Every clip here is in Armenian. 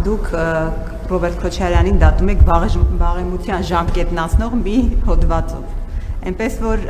դուք Ռոբերտ Քոչարյանին դատում եք վաղեմության ժամկետն անցնող մի հոդվածով։ Այնպես որ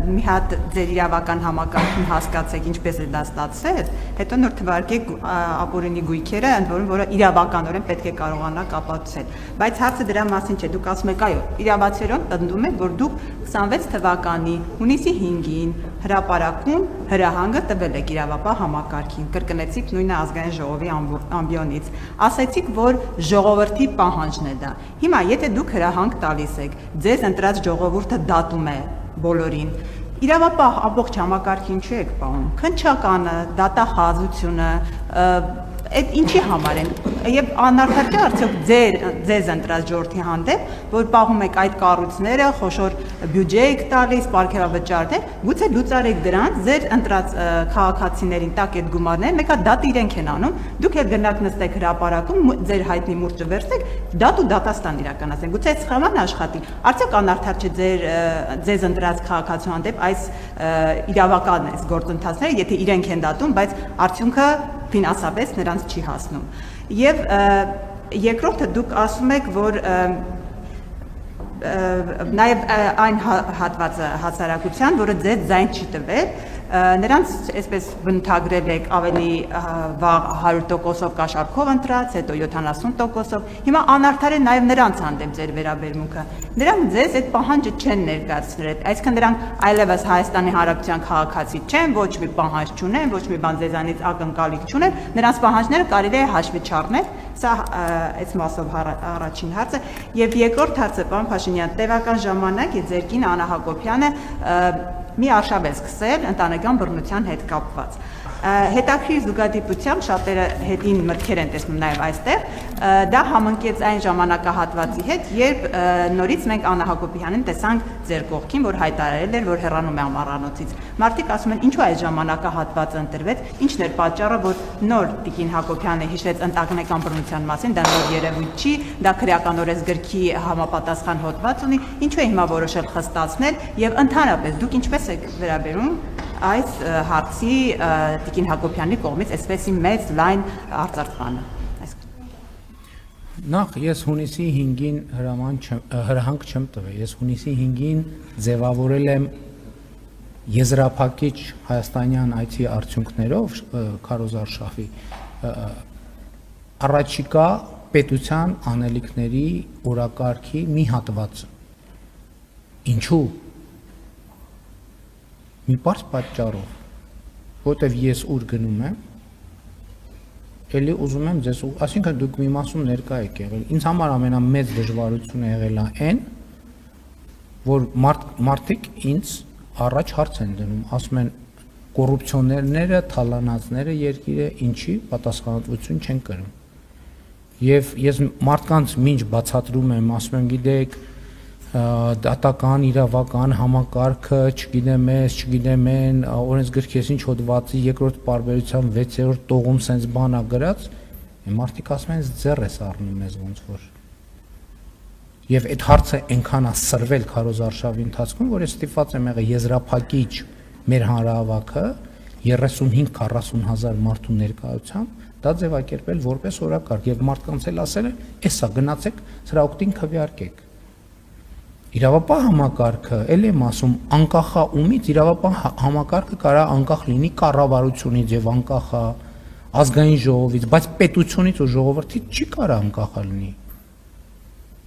մի հատ ձեր իրավական համակարգին հասկացեք ինչպես է դա ստացվել, հետո նոր թվարկեք ապօրինի գույքերը, ընդ որում որը իրավականորեն պետք է կարողանաք ապացուցել։ Բայց հարցը դրա մասին չէ, դուք ասում եք, այո, իրավացիորեն պնդում եք, որ դուք 26 թվականի հունիսի 5-ին հրապարակում հրահանգը տվել եք իրավապահ համակարգին, կրկնեցիք նույնը ազգային ժողովի ամբիոնից, ասացիք, որ ժողովրդի պահանջն է դա։ Հիմա, եթե դուք հրահանգ տալիս եք, ձեզ ընտրած ժողովուրդը դատում է բոլորին, իրավապահ ամբողջ համակարգին չի եք պահում, քննչականը, դատախազությունը, այդ ինչի համար են եւ անարդար չէ արդյոք ձեզ ընտրած ժողովրդի հանդեպ, որ պահում եք այդ կառույցները, խոշոր բյուջե եք տալիս, պարգևավճարներ, գուցե լուծարեք դրանց, ձեր ընտրած քաղաքացիներին տակ այդ գումարները, մեկ հատ դատը իրենք են անում, դուք էլ գնաք նստեք հրապարակում, ձեր հայտնի մուրճը վերցեք, դատ ու դատաստան իրականացնեք, գուցե այդ սխալան աշխատի, արդյոք անարդար չէ ձեզ ընտրած քաղաքացու հանդեպ այս իրավական գործընթացները, եթե իրենք են դատում, բայց արդյունքը ֆինանսապես նրանց չի հասնում։ Եվ երկրորդը դուք ասում եք, որ նաև այն հատվածը հասարակության, որը ձեզ ձայն չի տվել, նրանց այսպես բնութագրել եք ավելի վաղ 100%-ով կաշառքով ընտրած, հետո 70%-ով, հիմա անարդար է նաև նրանց հանդեպ ձեր վերաբերմունքը։ Նրանք ձեզ այդ պահանջը չեն ներկայացրել, այսինքն նրանք այլևս Հայաստանի Հանրապետության քաղաքացի չեն, ոչ մի պահանջ չունեն, ոչ մի բան ձեզանից ակնկալիք չունեն, նրանց պահանջները կարելի է հաշվի չառնել, սա այս մասով առաջին հարցը, եւ երկրորդ հարցը, պարոն Փաշինյան, տևական ժամանակ է ձեր կին Աննա Հակոբյանը մի արշավ է սկսել ընտանեկան բռնության հետ կապված։ Հետաքրքիր զուգադիպությամբ շատերը հետին մտքեր են տեսնում նաև այստեղ, դա համընկեց այն ժամանակահատվածի հետ, երբ նորից մենք Աննա Հակոբյանին տեսանք ձեր կողքին, որ հայտարարել էր, որ հեռանում է ամառանոցից։ Մարդիկ ասում են, ինչու այս ժամանակահատվածը ընտրվեց, ինչն էր պատճառը, որ նոր Տիկին Հակոբյանը հիշեց ընտանեկան բռնության մասին, դա նոր երևույթ չի, դա քրեական օրենսգրքի համապատասխան հոդված ունի, ինչու է հիմա որոշել խստացնել եւ ընդհանրապես դուք ինչպես եք վերաբերում այս հարցի Տիկին Հակոբյանի կողմից այսպեսի մեծ լայն արձարծմանը։ Նախ ես հունիսի 5-ին հրահանգ չեմ տվել, ես հունիսի 5-ին ձևավորել եմ եզրափակիչ հայաստանյան այցի արդյունքներով քարոզարշավի առաջիկա պետության անելիքների օրակարգի մի հատված։ Ինչու՞։ Մի պարզ պատճառով, որտեվ ես ուր գնում եմ, էլի ուզում եմ ձեզ, այսինքն դուք մի մասում ներկա եք եղել, ինձ համար ամենամեծ դժվարությունը եղել է այն, որ մարդիկ ինձ առաջ հարց են դնում, ասում են կոռուպցիոներները, թալանածները երկիրը ինչի պատասխանատվություն չեն կրում։ Եվ ես մարդկանց մինչ բացատրում եմ, ասում եմ, գիտեք, դատական, իրավական համակարգը, չգիտեմ ես, չգիտեմ են, օրենսգրքի ինչ հոդվածի երկրորդ պարբերության 6-րդ տողում սենց բան ա գրած, մարդիկ ասում են ձեռ ես առնում մեզ ոնց որ։ Եվ այդ հարցը այնքան ա սրվել քարոզարշավի ընթացքում, որ ես ստիպված եմ եղել եզրափակիչ մեր հանրահավաքը 35-40 հազար մարդու ներկայությամբ դա ձևակերպել որպես օրակարգ եւ մարդկանց էլ ասել են, էսա գնացեք սրա օգտին քվեարկեք։ Իրավապահ համակարգը, էլ եմ ասում, անկախա ումից իրավապահ համակարգը կարա անկախ լինի կառավարությունից եւ անկախ ազգային ժողովից, բայց պետությունից ու ժողովրդից չի կարա անկախ լինի։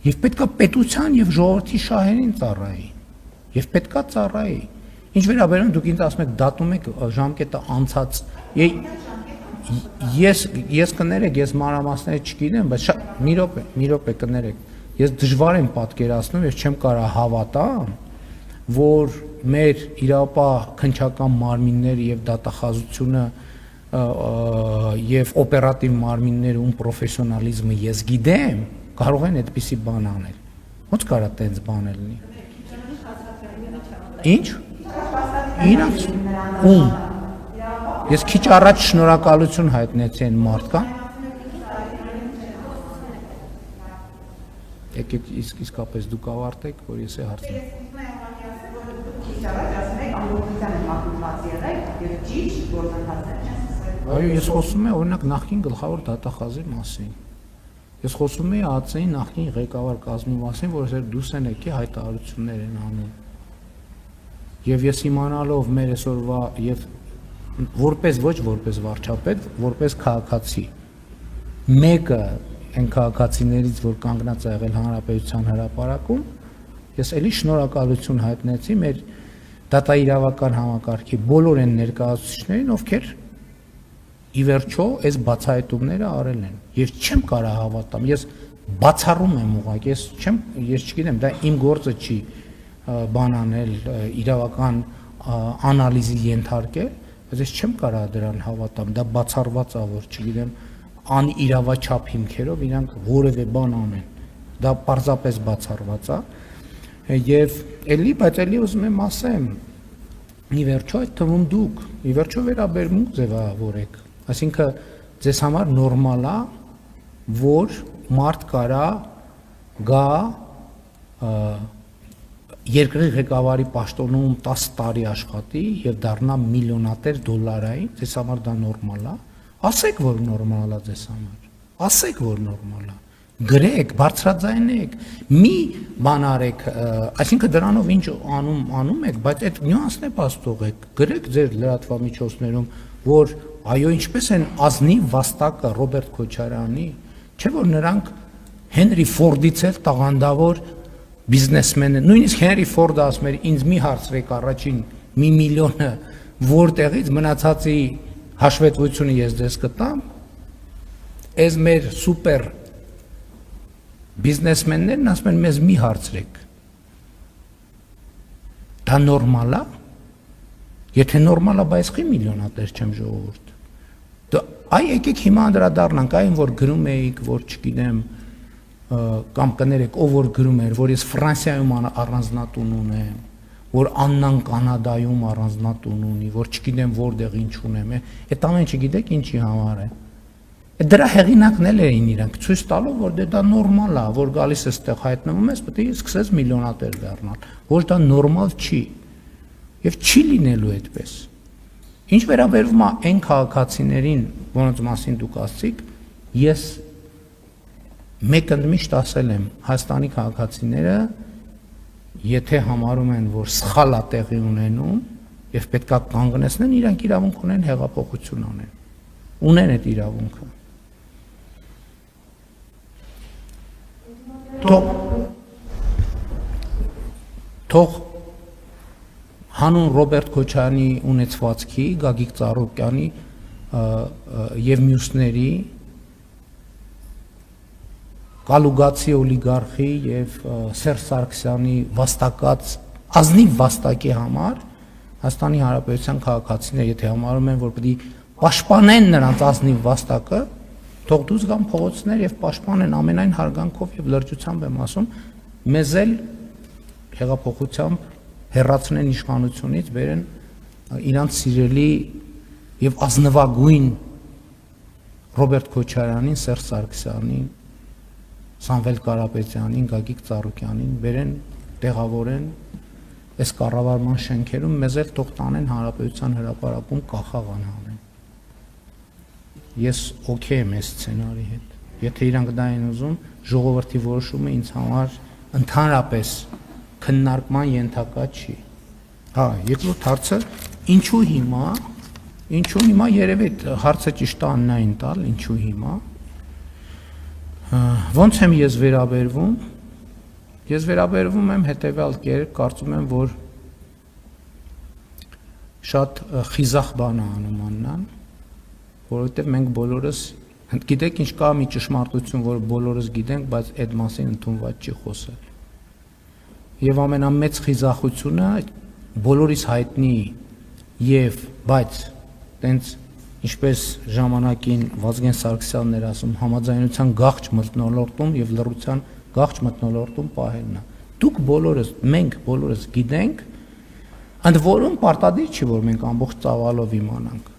Եվ պետքա պետության եւ ժողովրդի շահերին ծառայի։ Եվ պետքա ծառայի։ Ինչ վերաբերում դուք ինձ ասում եք դատում եք ժամկետը անցած։ Ես կներեք, ես մանրամասները չգիտեմ, բայց մի րոպե կներեք։ Ես դժվար եմ պատկերացնում եւ չեմ կարող հավատամ, որ մեր իրավապահ քննչական մարմինները եւ դատախազությունը եւ օպերատիվ մարմինները ում պրոֆեսիոնալիզմը ես գիտեմ, կարող են այդպիսի բան անել։ Ոնց կարա տենց բան լինի։ Ինչ։ Իրանց ում։ Ես քիչ առաջ շնորհակալություն հայտնեցի այն մարդկան։ Եկեք իսկապես դուք ավարտեք, որ ես է հարցնեմ։ Այո, ես խոսում եմ օրինակ նախկին գլխավոր դատախազի մասին։ Ես խոսում եի ԱՑ-ի նախկին ղեկավար կազմի մասին, որ դուս են եկի հայտարարություններ են անում։ Եվ ես իմանալով մեր այսօրվա եւ որպես ոչ որպես վարչապետ, որպես քաղաքացի, մեկը այն քաղաքացիներից, որ կանգնած է եղել հանրապետության հրապարակում, ես էլի շնորհակալություն հայտնեցի մեր դատաիրավական համակարգի բոլոր այն ներկայացուցիչներին, ովքեր ի վերջո այս բացահայտումները արել են։ Ես չեմ կարող հավատամ, ես բացառում եմ ուղղակի, ես չգիտեմ, դա իմ գործը չի բան անել, իրավական անալիզի ենթարկել, բայց ես չեմ կարող դրան հավատամ, դա բացառված է, որ չգիտեմ, անիրավաչափ հիմքերով իրանք որևէ բան անեն։ Դա պարզապես բացառված է։ Եվ էլի, բայց էլի ուզում եմ ասեմ, ի վերջո այդ թվում դուք, ի վերջո վերաբերմունք ձևավորեք։ Այսինքն ձեզ համար նորմալ է, որ մարդ կարա գա երկրի ղեկավարի պաշտոնում 10 տարի աշխատի եւ դառնա միլիոնատեր դոլարային, ձեզ համար դա նորմալ է։ Ասեք, որ նորմալ է ձեզ համար։ Ասեք, որ նորմալ է։ Գրեք, բարձրաձայնեք, մի բան արեք, այսինքն դրանով ինչ անում եք, բայց այդ նյուանսն է փաստողեք։ Գրեք ձեր լրատվամիջոցներում, որ այո, ինչպես են ազնիվ վաստակը Ռոբերտ Քոչարյանի, չէ՞ որ նրանք Հենրի Ֆորդից էլ տաղանդավոր բիզնեսմեն են, նույնիսկ Հենրի Ֆորդը ասում էր, ինձ մի հարցրեք առաջին 1 միլիոնը որտեղից մնացածի հաշվետվությունը ես ձեզ կտամ, այս մեր սուպեր բիզնեսմեններն ասում են, մեզ մի հարցրեք։ Դա նորմալ է։ Եթե նորմալ է, բայց խի միլիոնատեր չեմ ժողովուրդ։ Այ եկեք հիմա անդրադառնանք այն, որ գրում էիք, որ չգիտեմ, կամ կներեք, ով որ գրում էր, որ ես Ֆրանսիայում առանձնատուն ունեմ, որ Աննան Կանադայում առանձնատուն ունի, որ չգիտեմ որտեղ ինչ ունեմ, այդ ամեն ինչը գիտեք ինչի համար է։ Դրա հեղինակն էլ էին իրանք, ցույց տալով, որ դա նորմալ է, որ գալիս է այստեղ հայտնվում ես, պետք է սկսես միլիոնատեր դառնալ, որ դա նորմալ չի եւ չի լինելու այդպես։ Ինչ վերաբերվում է այն քաղաքացիներին, որոնց մասին դուք ասացիք, ես մեկ ընդմիշտ ասել եմ, Հայաստանի քաղաքացիները, եթե համարում են, որ սխալ է տեղի ունենում եւ պետքա կանգնեցնեն, իրանք իրավունք ունեն հեղափոխություն անեն։ Ունեն այդ իրավունքը։ Թող հանուն Ռոբերտ Քոչարյանի ունեցվածքի, Գագիկ Ծառուկյանի եւ մյուսների Կալուգացի օլիգարխի եւ Սերժ Սարգսյանի վաստակած ազնիվ վաստակի համար Հայաստանի Հանրապետության քաղաքացիները, եթե համարում են, որ պետք է պաշտպանեն նրանց ազնիվ վաստակը, թող դուրս գան փողոցներ եւ պաշտպանեն ամենայն հարգանքով եւ լրջությամբ եմ ասում, մեզ էլ հեղափոխությամբ հեռացնեն իշխանությունից, բերեն իրանց սիրելի եւ ազնվագույն Ռոբերտ Քոչարյանին, Սերժ Սարգսյանին, Սամվել Կարապետյանին, Գագիկ Ծառուկյանին, բերեն տեղավորեն այս կառավարման շենքերում, մեզ էլ թող տանեն Հանրապետության հրապարակում կախաղան հանեն։ Ես օքեյ եմ այս սցենարի հետ։ Եթե իրանք դա են ուզում, ժողովրդի որոշումը ինձ համար ընդհանրապես քննարկման ենթակա չի։ Հա, երկրորդ հարցը, ինչու հիմա երևի հարցը ճիշտ է Աննային տալ, ինչու հիմա։ Ոնց եմ ես վերաբերվում։ Ես վերաբերվում եմ հետևյալ կերպ, կարծում եմ, որ շատ խիզախ բան է անում Աննան, որովհետև մենք բոլորս գիտեք ինչ կա մի ճշմարտություն, որ բոլորս գիտենք, բայց այդ մասին ընդունված չի խոսել։ Եվ ամենամեծ խիզախությունը բոլորիս հայտնի եւ բայց տենց ինչպես ժամանակին Վազգեն Սարգսյանն էր ասում, համաձայնության գաղճ մթնոլորտում եւ լռության գաղճ մթնոլորտում պահելն է։ Դուք բոլորս, մենք բոլորս գիտենք, ընդ որում պարտադիր չի, որ մենք ամբողջ ծավալով իմանանք,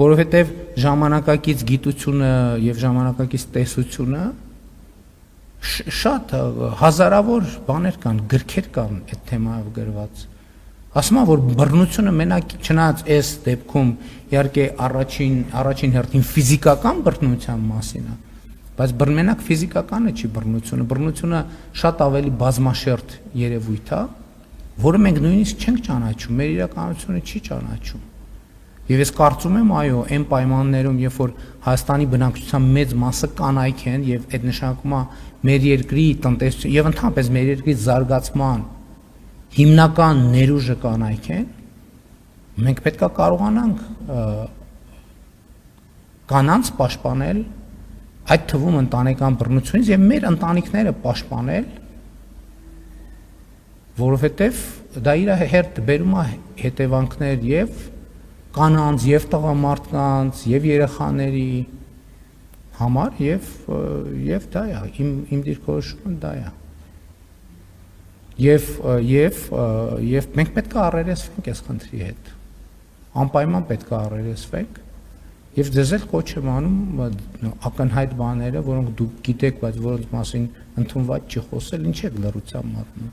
որովհետեւ ժամանակակից գիտությունը եւ ժամանակակից տեսությունը շատ հազարավոր բաներ կան, գրքեր կան այդ թեմայով գրված։ Ասում եմ, որ բռնությունը մենակ չնայած այս դեպքում իհարկե առաջին հերթին ֆիզիկական բռնության մասին է, բայց բռնմենակ ֆիզիկականը չի բռնությունը շատ ավելի բազմաշերտ երևույթ է, որը մենք նույնիսկ չենք ճանաչում, մեր իրականությունը չի ճանաչում։ Եվ ես կարծում եմ, այո, այն պայմաններում, երբ որ Հայաստանի բնակչության մեծ մասը կանայք են եւ այդ նշանակում է մեր երկրի տնտեսություն եւ ընդհանրապես մեր երկրի զարգացման հիմնական ներուժը կանայք են, մենք պետք է կարողանանք կանանց պաշտպանել, այդ թվում ընտանեկան բռնությունից եւ մեր ընտանիքները պաշտպանել, որովհետեւ դա իր հերթ բերում է հետևանքներ եւ կանանց եւ տղամարդկանց եւ երեխաների համար եւ դա է իմ դիրքորոշումը դա է եւ մենք պետք է առերեսվենք այս խնդրի հետ անպայման պետք է առերեսվենք եւ ձեզ էլ կոչ եմ անում ակնհայտ բաները որոնք դուք գիտեք բայց որոնց մասին ընդունված չի խոսել ինչ եք լռությամբ մատնում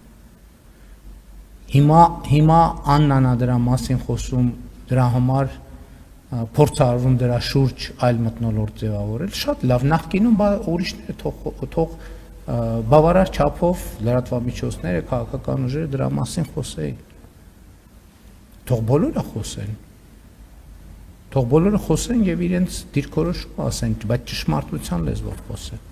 հիմա Աննան է դրա մասին խոսում դրա համար փորձարարում դրա շուրջ այլ մթնոլորտ ձևավորել շատ լավ նախկինում ուրիշները թող բավարար չափով լրատվամիջոցները քաղաքական ուժերը դրա մասին խոսեին թող բոլորը խոսեն եւ իրենց դիրքորոշումը ասեն բայց ճշմարտության լեզվով խոսեն